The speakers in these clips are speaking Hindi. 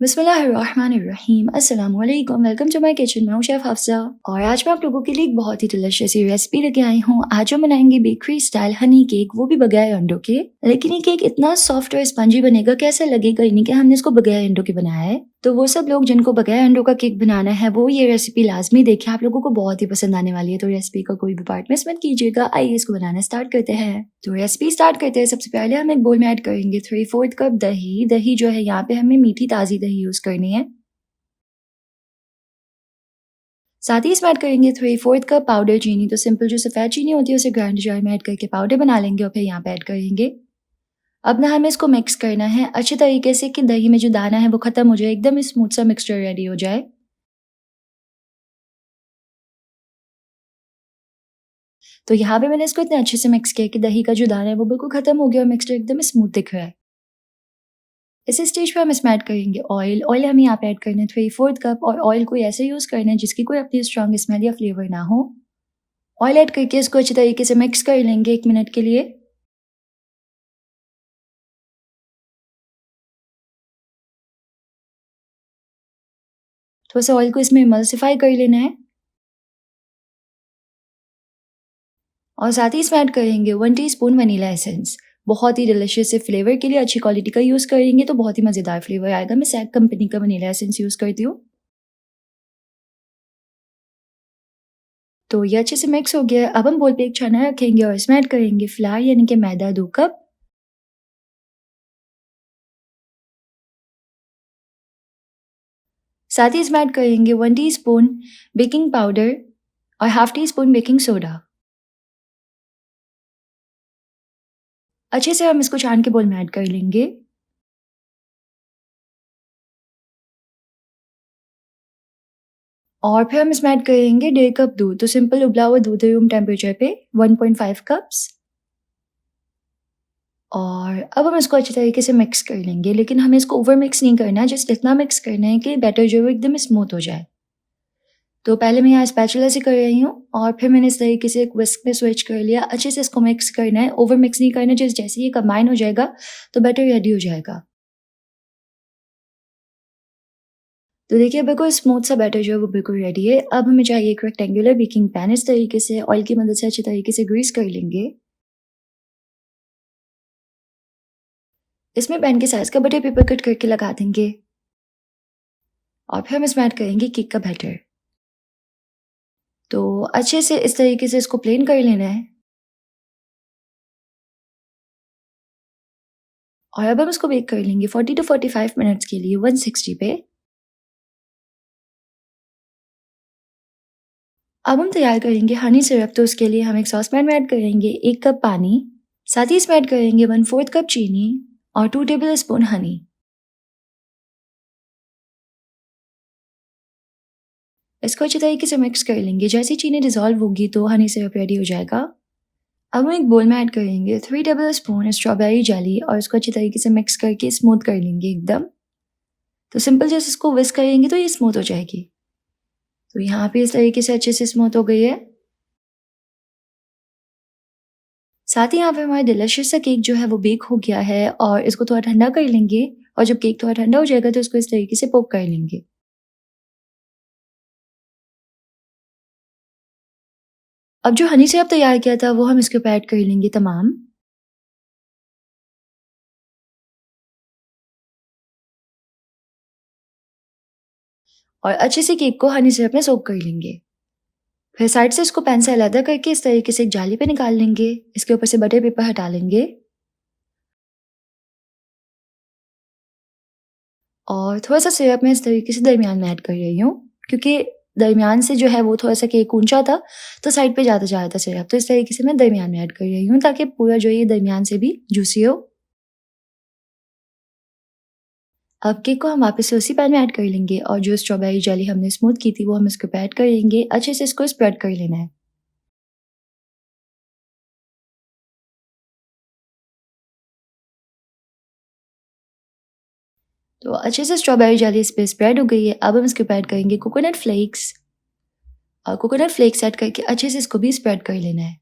बिस्मिल्लाहिर्रहमानिर्रहीम अस्सलाम वालेकुम वेलकम टू माय किचन। मैं हूं शेफ हफ्सा और आज मैं आप लोगों के लिए एक बहुत ही डिलिशियस सी रेसिपी लेके आई हूं। आज हम बनाएंगे बेकरी स्टाइल हनी केक, वो भी बगैर अंडों के। लेकिन ये केक इतना सॉफ्ट और स्पंजी बनेगा, कैसा लगेगा ही नहीं कि हमने इसको बगैर अंडों के बनाया है। तो वो सब लोग जिनको बगैर अंडों का केक बनाना है वो ये रेसिपी लाजमी देखें, आप लोगों को बहुत ही पसंद आने वाली है। तो रेसिपी का कोई भी पार्ट मिस मत कीजिएगा। आइए इसको बनाना स्टार्ट करते हैं। तो रेसिपी स्टार्ट करते हैं। सबसे पहले हम एक बोल में ऐड करेंगे 3/4 कप दही। दही जो है यहाँ पे हमें मीठी ताजी दही यूज करनी है। साथ ही इसमें ऐड करेंगे 3/4 कप पाउडर चीनी। तो सिंपल जो सफ़ेद चीनी होती है उसे ग्राइंडर जार में ऐड करके पाउडर बना लेंगे और फिर यहाँ पे ऐड करेंगे। अब ना हमें इसको मिक्स करना है अच्छे तरीके से कि दही में जो दाना है वो खत्म हो जाए, एकदम स्मूथ सा मिक्सचर रेडी हो जाए। तो यहाँ पे मैंने इसको इतने अच्छे से मिक्स किया कि दही का जो दाना है वो बिल्कुल खत्म हो गया और मिक्सचर एकदम स्मूथ दिख रहा है। इस स्टेज पे हम इसमें ऐड करेंगे ऑयल। ऑयल हमें यहाँ पे ऐड करना है 3/4 कप और ऑयल को ऐसे यूज़ करना है जिसकी कोई अपनी स्ट्रॉन्ग स्मेल या फ्लेवर ना हो। ऑयल ऐड करके इसको अच्छे तरीके से मिक्स कर लेंगे 1 मिनट के लिए। थोड़ा सा ऑयल को इसमें इमल्सिफाई कर लेना है और साथ ही इसमें ऐड करेंगे 1 टीस्पून वनीला एसेंस। बहुत ही डिलिशियस से फ्लेवर के लिए अच्छी क्वालिटी का यूज़ करेंगे तो बहुत ही मज़ेदार फ्लेवर आएगा। मैं सैग कंपनी का वनीला एसेंस यूज़ करती हूँ। तो ये अच्छे से मिक्स हो गया है। अब हम बोल पे एक छाना रखेंगे और इसमें ऐड करेंगे फ्लार यानी कि मैदा 2 कप। साथ ही इसमें ऐड करेंगे 1 टीस्पून बेकिंग पाउडर और half tea spoon baking soda. अच्छे से हम इसको छान के बोल में ऐड कर लेंगे। और फिर हम इसमें ऐड करेंगे 1.5 कप दूध। तो सिंपल उबला हुआ दूध है रूम टेम्परेचर पे 1.5 कप्स। और अब हम इसको अच्छे तरीके से मिक्स कर लेंगे, लेकिन हमें इसको ओवर मिक्स नहीं करना है, जस्ट इतना मिक्स करना है कि बैटर जो है एकदम स्मूथ हो जाए। तो पहले मैं यहाँ स्पैचुला से कर रही हूँ और फिर मैंने इस तरीके से एक विस्क में स्विच कर लिया। अच्छे से इसको मिक्स करना है, ओवर मिक्स नहीं करना। जैसे ये कंबाइन हो जाएगा तो बैटर रेडी हो जाएगा। तो देखिए बिल्कुल स्मूथ सा बैटर जो है वो बिल्कुल रेडी है। अब हमें चाहिए एक रेक्टेंगुलर बेकिंग पैन। इस तरीके से ऑयल की मदद से अच्छे तरीके से ग्रीस कर लेंगे। इसमें पैन के साइज का बटर पेपर कट करके लगा देंगे और फिर हम इसमें ऐड करेंगे केक का बैटर। तो अच्छे से इस तरीके से इसको प्लेन कर लेना है और अब हम इसको बेक कर लेंगे 40 टू 45 मिनट्स के लिए 160 पे। अब हम तैयार करेंगे हनी सिरप। तो उसके लिए हम एक सॉस पैन में ऐड करेंगे 1 कप पानी। साथ ही इसमें ऐड करेंगे 1/4 कप चीनी और 2 टेबल स्पून हनी। इसको अच्छे तरीके से मिक्स कर लेंगे। जैसे ही चीनी डिजॉल्व होगी तो हनी सिरप रेडी हो जाएगा। अब हम एक बोल में ऐड करेंगे 3 टेबल स्पून स्ट्रॉबेरी जेली और इसको अच्छे तरीके से मिक्स करके स्मूथ कर लेंगे एकदम। तो सिंपल जैसे इसको विस्क करेंगे तो ये स्मूथ हो जाएगी। तो यहाँ पे इस तरीके से अच्छे से स्मूथ हो गई है। साथ ही यहाँ पे हमारा डिलिशियस सा केक जो है वो बेक हो गया है और इसको थोड़ा ठंडा कर लेंगे और जब केक थोड़ा ठंडा हो जाएगा तो इसको इस तरीके से पोक कर लेंगे। अब जो हनी सिरप तैयार किया था वो हम इसके ऊपर ऐड कर लेंगे तमाम। और अच्छे से केक को हनी सिरप में सोक कर लेंगे। फिर साइड से इसको पैन से अलग करके इस तरीके से एक जाली पे निकाल लेंगे। इसके ऊपर से बटर पेपर हटा लेंगे और थोड़ा सा सिरप में इस तरीके से दरमियान में ऐड कर रही हूँ, क्योंकि दरमियान से जो है वो थोड़ा सा केक ऊंचा था तो साइड पे ज़्यादा जा रहा था सिरप। तो इस तरीके से मैं दरमियान में ऐड कर रही हूँ ताकि पूरा जो ये दरमियान से भी जूसी हो। अब केक को हम वापस से उसी पैन में ऐड कर लेंगे और जो स्ट्रॉबेरी जेली हमने स्मूथ की थी वो हम इसके ऊपर ऐड करेंगे। अच्छे से इसको स्प्रेड कर लेना है। तो अच्छे से स्ट्रॉबेरी जेली इस पे स्प्रेड हो गई है। अब हम इसके ऊपर ऐड करेंगे कोकोनट फ्लेक्स और कोकोनट फ्लेक्स ऐड करके अच्छे से इसको भी स्प्रेड कर लेना है।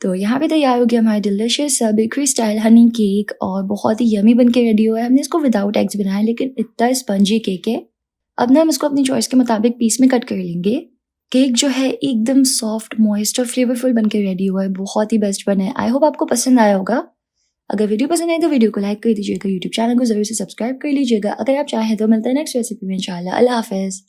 तो यहाँ पे तैयार हो गया हमारा delicious bakery style Honey cake और बहुत ही यमी बन के रेडी हुआ है। हमने इसको विदाउट एग्स बनाया लेकिन इतना स्पंजी केक है। अब ना हम इसको अपनी चॉइस के मुताबिक पीस में कट कर लेंगे। केक जो है एकदम सॉफ्ट, मॉइस्ट और फ्लेवरफुल बन के रेडी हुआ है, बहुत ही बेस्ट बना है। आई होप आपको पसंद आया होगा। अगर वीडियो पसंद आए तो वीडियो को लाइक कर दीजिएगा, यूट्यूब चैनल को जरूर से सब्सक्राइब कर लीजिएगा। अगर आप चाहें तो मिलते हैं नेक्स्ट रेसिपी में इंशाल्लाह। अल्लाह हाफिज।